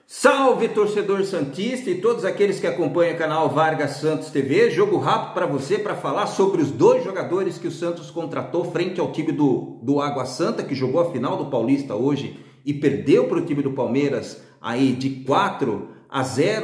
Salve, torcedor santista e todos aqueles que acompanham o canal Vargas Santos TV. Jogo rápido para você para falar sobre os dois jogadores que o Santos contratou frente ao time do Água Santa, que jogou a final do Paulista hoje e perdeu para o time do Palmeiras aí de 4-0.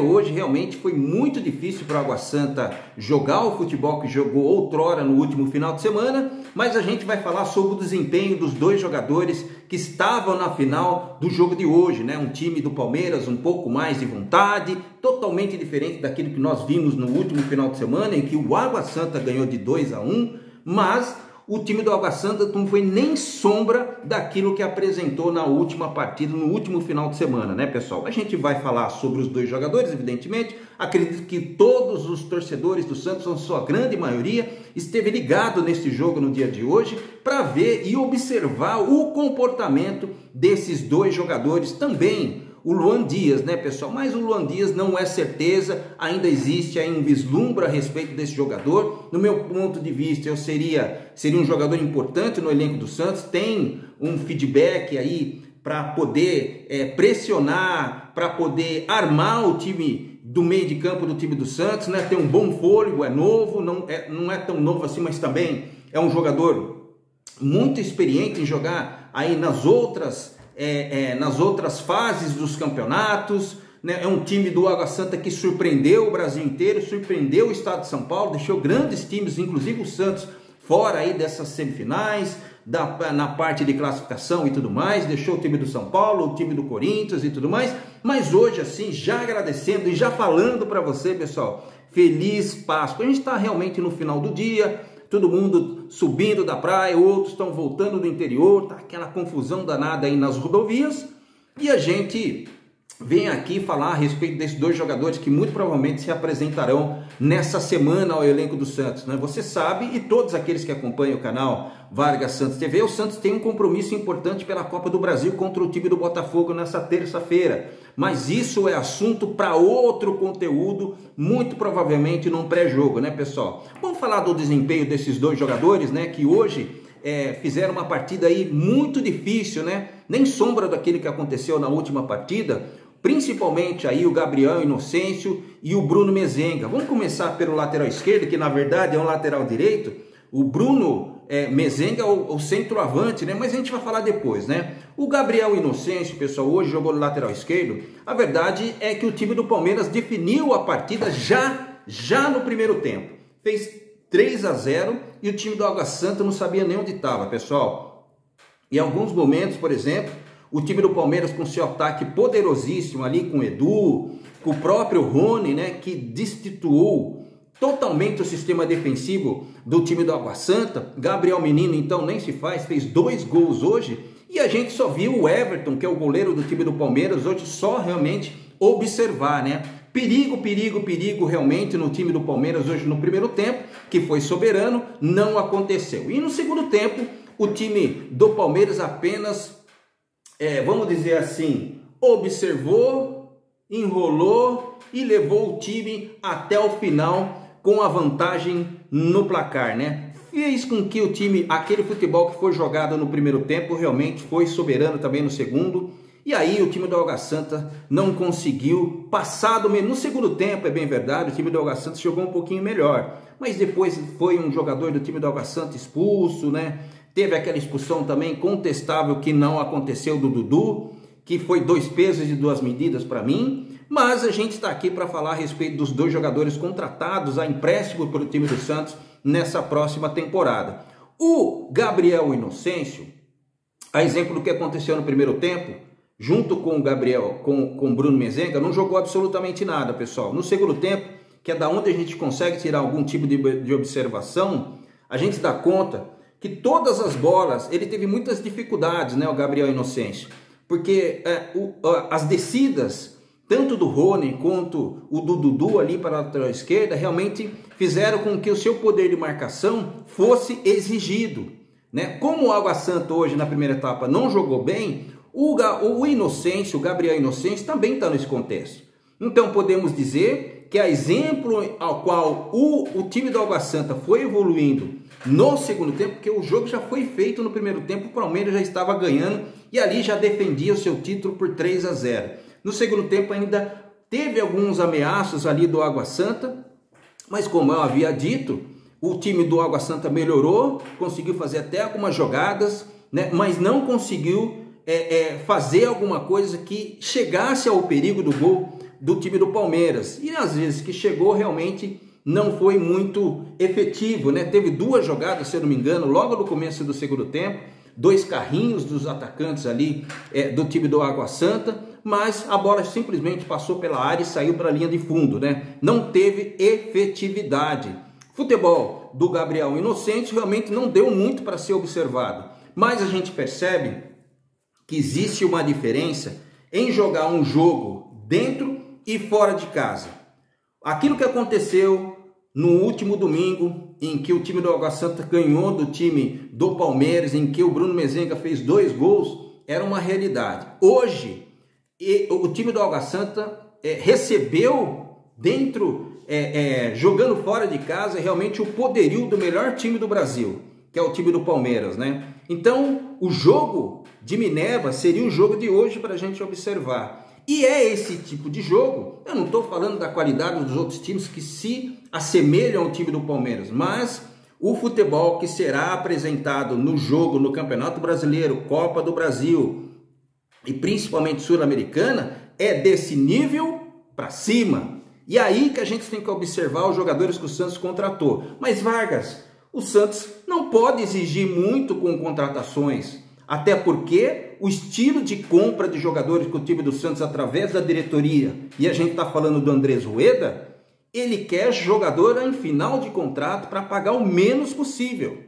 Hoje realmente foi muito difícil para o Água Santa jogar o futebol que jogou outrora no último final de semana, mas a gente vai falar sobre o desempenho dos dois jogadores que estavam na final do jogo de hoje, né? Um time do Palmeiras um pouco mais de vontade, totalmente diferente daquilo que nós vimos no último final de semana, em que o Água Santa ganhou de 2-1, mas o time do Água Santa não foi nem sombra daquilo que apresentou na última partida, no último final de semana, né, pessoal? A gente vai falar sobre os dois jogadores, evidentemente. Acredito que todos os torcedores do Santos, a sua grande maioria, esteve ligado neste jogo no dia de hoje para ver e observar o comportamento desses dois jogadores também. O Luan Dias, né, pessoal? Mas o Luan Dias não é certeza, ainda existe aí um vislumbre a respeito desse jogador. No meu ponto de vista, seria um jogador importante no elenco do Santos, tem um feedback aí para poder pressionar, para poder armar o time do meio de campo do time do Santos, né? Tem um bom fôlego, é novo, não é tão novo assim, mas também é um jogador muito experiente em jogar aí nas outras fases dos campeonatos, né? É um time do Água Santa que surpreendeu o Brasil inteiro, surpreendeu o estado de São Paulo, deixou grandes times, inclusive o Santos, fora aí dessas semifinais, na parte de classificação e tudo mais, deixou o time do São Paulo, o time do Corinthians e tudo mais, mas hoje assim, já agradecendo e já falando para você, pessoal, feliz Páscoa. A gente está realmente no final do dia, todo mundo subindo da praia, outros estão voltando do interior, tá aquela confusão danada aí nas rodovias, e a gente vem aqui falar a respeito desses dois jogadores que muito provavelmente se apresentarão nessa semana ao elenco do Santos, né? Você sabe, e todos aqueles que acompanham o canal Vargas Santos TV, o Santos tem um compromisso importante pela Copa do Brasil contra o time do Botafogo nessa terça-feira, mas isso é assunto para outro conteúdo, muito provavelmente num pré-jogo, né, pessoal? Vamos falar do desempenho desses dois jogadores, né, que hoje fizeram uma partida aí muito difícil, né? Nem sombra daquilo que aconteceu na última partida, principalmente aí o Gabriel Inocêncio e o Bruno Mezenga. Vamos começar pelo lateral esquerdo, que na verdade é um lateral direito. O Bruno Mezenga é o centroavante, né? Mas a gente vai falar depois, né? O Gabriel Inocêncio, pessoal, hoje jogou no lateral esquerdo. A verdade é que o time do Palmeiras definiu a partida já no primeiro tempo. Fez 3-0 e o time do Água Santa não sabia nem onde estava, pessoal. Em alguns momentos, por exemplo, o time do Palmeiras com seu ataque poderosíssimo ali com o Edu, com o próprio Rony, né, que destituiu totalmente o sistema defensivo do time do Água Santa. Gabriel Menino, então, nem se faz, fez 2 gols hoje. E a gente só viu o Everton, que é o goleiro do time do Palmeiras, hoje só realmente observar, né? Perigo realmente no time do Palmeiras hoje no primeiro tempo, que foi soberano, não aconteceu. E no segundo tempo, o time do Palmeiras apenas, vamos dizer assim, observou, enrolou e levou o time até o final com a vantagem no placar, né? Fez com que o time, aquele futebol que foi jogado no primeiro tempo, realmente foi soberano também no segundo. E aí o time do Água Santa não conseguiu passar do meio. No segundo tempo, é bem verdade, o time do Água Santa jogou um pouquinho melhor. Mas depois foi um jogador do time do Água Santa expulso, né? Teve aquela expulsão também contestável que não aconteceu do Dudu, que foi 2 pesos e 2 medidas para mim. Mas a gente está aqui para falar a respeito dos dois jogadores contratados a empréstimo pelo time do Santos nessa próxima temporada. O Gabriel Inocêncio, a exemplo do que aconteceu no primeiro tempo, junto com o Gabriel, com o Bruno Mezenga, não jogou absolutamente nada, pessoal. No segundo tempo, que é da onde a gente consegue tirar algum tipo de observação, a gente dá conta que todas as bolas, ele teve muitas dificuldades, né, o Gabriel Inocêncio, porque as descidas, tanto do Rony quanto o do Dudu ali para a lateral esquerda, realmente fizeram com que o seu poder de marcação fosse exigido, né? Como o Água Santa hoje na primeira etapa não jogou bem, o Inocêncio, o Gabriel Inocêncio também está nesse contexto. Então podemos dizer que a exemplo ao qual o time do Água Santa foi evoluindo no segundo tempo, porque o jogo já foi feito no primeiro tempo, o Palmeiras já estava ganhando e ali já defendia o seu título por 3-0. No segundo tempo ainda teve alguns ameaços ali do Água Santa, mas como eu havia dito, o time do Água Santa melhorou, conseguiu fazer até algumas jogadas, né? Mas não conseguiu fazer alguma coisa que chegasse ao perigo do gol do time do Palmeiras. E às vezes que chegou realmente não foi muito efetivo, né? Teve duas jogadas, se eu não me engano, logo no começo do segundo tempo, dois carrinhos dos atacantes ali do time do Água Santa, mas a bola simplesmente passou pela área e saiu para a linha de fundo, né? Não teve efetividade. Futebol do Gabriel Inocêncio realmente não deu muito para ser observado, mas a gente percebe que existe uma diferença em jogar um jogo dentro e fora de casa. Aquilo que aconteceu no último domingo, em que o time do Água Santa ganhou do time do Palmeiras, em que o Bruno Mezenga fez 2 gols, era uma realidade. Hoje, o time do Água Santa recebeu dentro, jogando fora de casa, realmente o poderio do melhor time do Brasil, que é o time do Palmeiras, né? Então, o jogo de Minerva seria o jogo de hoje para a gente observar. E é esse tipo de jogo, eu não estou falando da qualidade dos outros times que se assemelham ao time do Palmeiras, mas o futebol que será apresentado no jogo, no Campeonato Brasileiro, Copa do Brasil e principalmente Sul-Americana, é desse nível para cima. E aí que a gente tem que observar os jogadores que o Santos contratou. Mas Vargas, o Santos não pode exigir muito com contratações, até porque o estilo de compra de jogadores que o time do Santos, através da diretoria, e a gente está falando do Andrés Rueda, ele quer jogador em final de contrato para pagar o menos possível,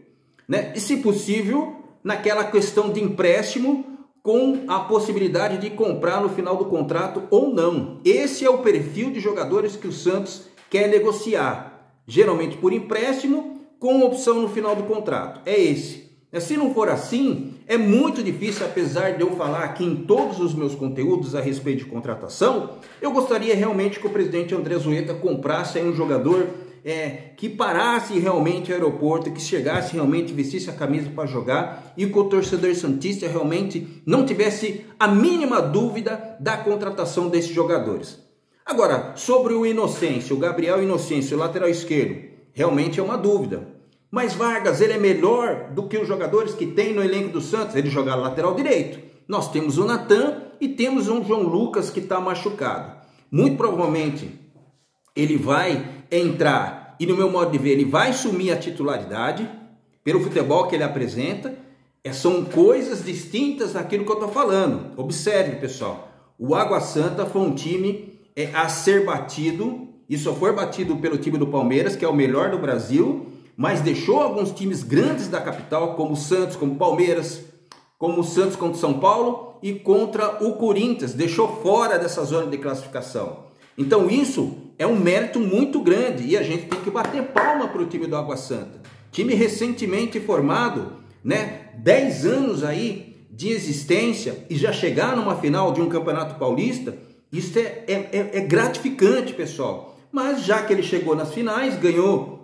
né? E se possível, naquela questão de empréstimo, com a possibilidade de comprar no final do contrato ou não. Esse é o perfil de jogadores que o Santos quer negociar, geralmente por empréstimo, com opção no final do contrato. É esse. Se não for assim, é muito difícil, apesar de eu falar aqui em todos os meus conteúdos a respeito de contratação, eu gostaria realmente que o presidente Andrés Rueda comprasse aí um jogador que parasse realmente o aeroporto, que chegasse realmente, vestisse a camisa para jogar e que o torcedor santista realmente não tivesse a mínima dúvida da contratação desses jogadores. Agora, sobre o Inocêncio, o Gabriel Inocêncio, o lateral esquerdo, realmente é uma dúvida. Mas Vargas, ele é melhor do que os jogadores que tem no elenco do Santos? Ele joga lateral direito. Nós temos o Natan e temos um João Lucas que está machucado. Muito provavelmente ele vai entrar e, no meu modo de ver, ele vai assumir a titularidade pelo futebol que ele apresenta. São coisas distintas daquilo que eu estou falando. Observe, pessoal. O Água Santa foi um time a ser batido, e só foi batido pelo time do Palmeiras, que é o melhor do Brasil, mas deixou alguns times grandes da capital, como o Santos, como o Palmeiras, como o Santos contra o São Paulo e contra o Corinthians, deixou fora dessa zona de classificação. Então isso é um mérito muito grande e a gente tem que bater palma para o time do Água Santa. Time recentemente formado, né? 10 anos aí de existência e já chegar numa final de um Campeonato Paulista, isso é gratificante, pessoal. Mas já que ele chegou nas finais, ganhou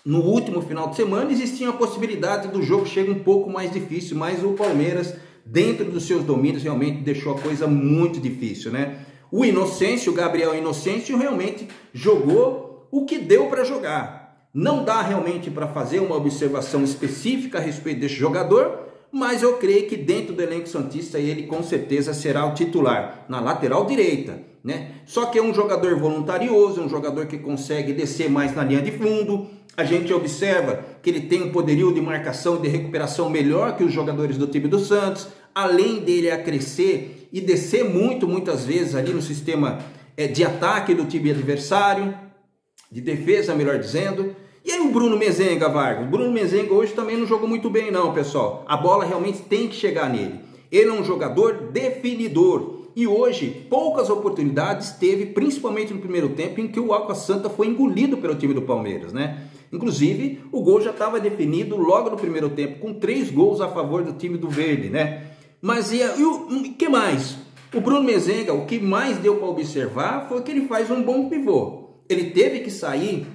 no último final de semana, existia a possibilidade do jogo chegar um pouco mais difícil, mas o Palmeiras, dentro dos seus domínios, realmente deixou a coisa muito difícil, né? O Inocêncio, o Gabriel Inocêncio, realmente jogou o que deu para jogar. Não dá realmente para fazer uma observação específica a respeito desse jogador, mas eu creio que dentro do elenco santista ele com certeza será o titular na lateral direita, né? Só que é um jogador voluntarioso, um jogador que consegue descer mais na linha de fundo. A gente observa que ele tem um poderio de marcação e de recuperação melhor que os jogadores do time do Santos, além dele a crescer e descer muitas vezes ali no sistema de ataque do time adversário, de defesa, melhor dizendo. E aí o Bruno Mezenga, Vargas? O Bruno Mezenga hoje também não jogou muito bem não, pessoal. A bola realmente tem que chegar nele. Ele é um jogador definidor. E hoje, poucas oportunidades teve, principalmente no primeiro tempo, em que o Água Santa foi engolido pelo time do Palmeiras, né? Inclusive, o gol já estava definido logo no primeiro tempo, com 3 gols a favor do time do Verde, né? Mas e o que mais? O Bruno Mezenga, o que mais deu para observar foi que ele faz um bom pivô. Ele teve que sair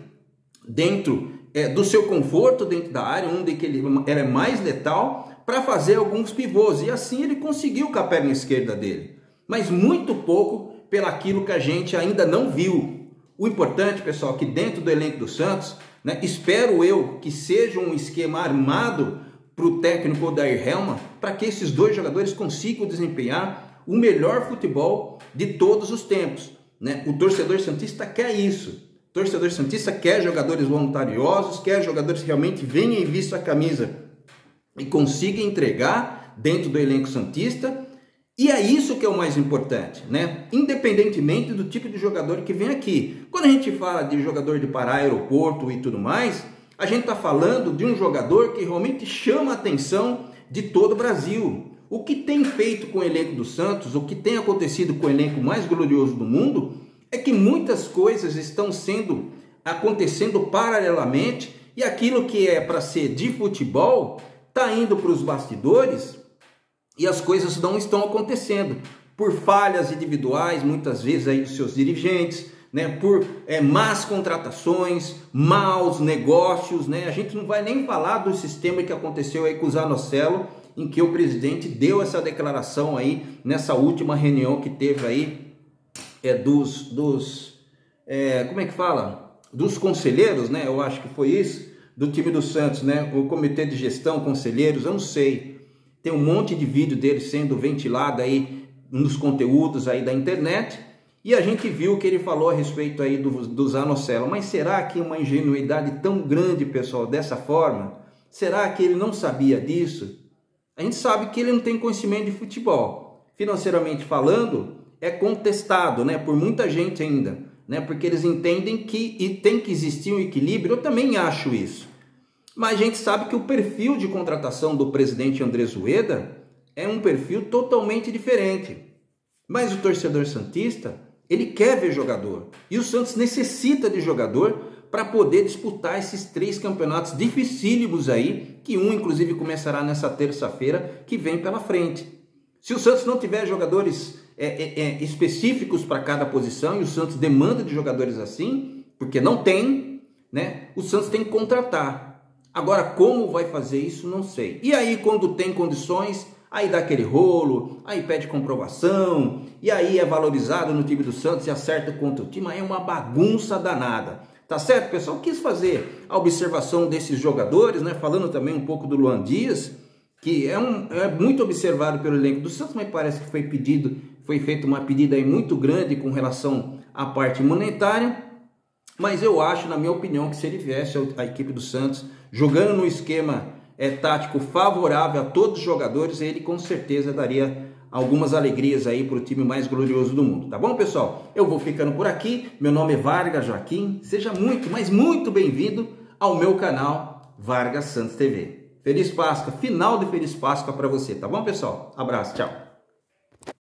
dentro do seu conforto, dentro da área, onde que ele era mais letal, para fazer alguns pivôs. E assim ele conseguiu com a perna esquerda dele. mas muito pouco pelaquilo que a gente ainda não viu. O importante, pessoal, que dentro do elenco do Santos, né, espero eu que seja um esquema armado para o técnico Odair Hellmann, para que esses dois jogadores consigam desempenhar o melhor futebol de todos os tempos, né? O torcedor santista quer isso. O torcedor santista quer jogadores voluntariosos, quer jogadores que realmente venham e vistam a camisa e consigam entregar dentro do elenco santista. E é isso que é o mais importante, né? Independentemente do tipo de jogador que vem aqui. Quando a gente fala de jogador de Pará, aeroporto e tudo mais, a gente está falando de um jogador que realmente chama a atenção de todo o Brasil. O que tem feito com o elenco do Santos, o que tem acontecido com o elenco mais glorioso do mundo, é que muitas coisas estão acontecendo paralelamente e aquilo que é para ser de futebol está indo para os bastidores e as coisas não estão acontecendo por falhas individuais, muitas vezes aí dos seus dirigentes, né, por más contratações, maus negócios, né? A gente não vai nem falar do sistema que aconteceu aí com o Zanocelo, em que o presidente deu essa declaração aí nessa última reunião que teve aí como é que fala? Dos conselheiros, né? Eu acho que foi isso, do time do Santos, né? O comitê de gestão, conselheiros, eu não sei. Tem um monte de vídeo dele sendo ventilado aí nos conteúdos aí da internet. E a gente viu que ele falou a respeito aí do Zanocelo. Mas será que uma ingenuidade tão grande, pessoal, dessa forma? Será que ele não sabia disso? A gente sabe que ele não tem conhecimento de futebol. Financeiramente falando, é contestado, né, por muita gente ainda, né, porque eles entendem que tem que existir um equilíbrio. Eu também acho isso. Mas a gente sabe que o perfil de contratação do presidente Andrés Ueda é um perfil totalmente diferente. Mas o torcedor santista, ele quer ver jogador. E o Santos necessita de jogador para poder disputar esses 3 campeonatos dificílimos aí, que um inclusive começará nessa terça-feira que vem pela frente. Se o Santos não tiver jogadores específicos para cada posição, e o Santos demanda de jogadores assim, porque não tem, né? O Santos tem que contratar. Agora, como vai fazer isso, não sei. E aí, quando tem condições, aí dá aquele rolo, aí pede comprovação, e aí é valorizado no time do Santos e acerta contra o time, aí é uma bagunça danada. Tá certo, pessoal? Quis fazer a observação desses jogadores, né? Falando também um pouco do Luan Dias, que é muito observado pelo elenco do Santos, mas parece que foi feita uma pedida aí muito grande com relação à parte monetária. Mas eu acho, na minha opinião, que se ele viesse a equipe do Santos jogando no esquema tático favorável a todos os jogadores, ele com certeza daria algumas alegrias aí para o time mais glorioso do mundo. Tá bom, pessoal? Eu vou ficando por aqui. Meu nome é Vargas Joaquim. Seja muito, mas muito bem-vindo ao meu canal Vargas Santos TV. Feliz Páscoa, final de Feliz Páscoa para você, tá bom, pessoal? Abraço, tchau.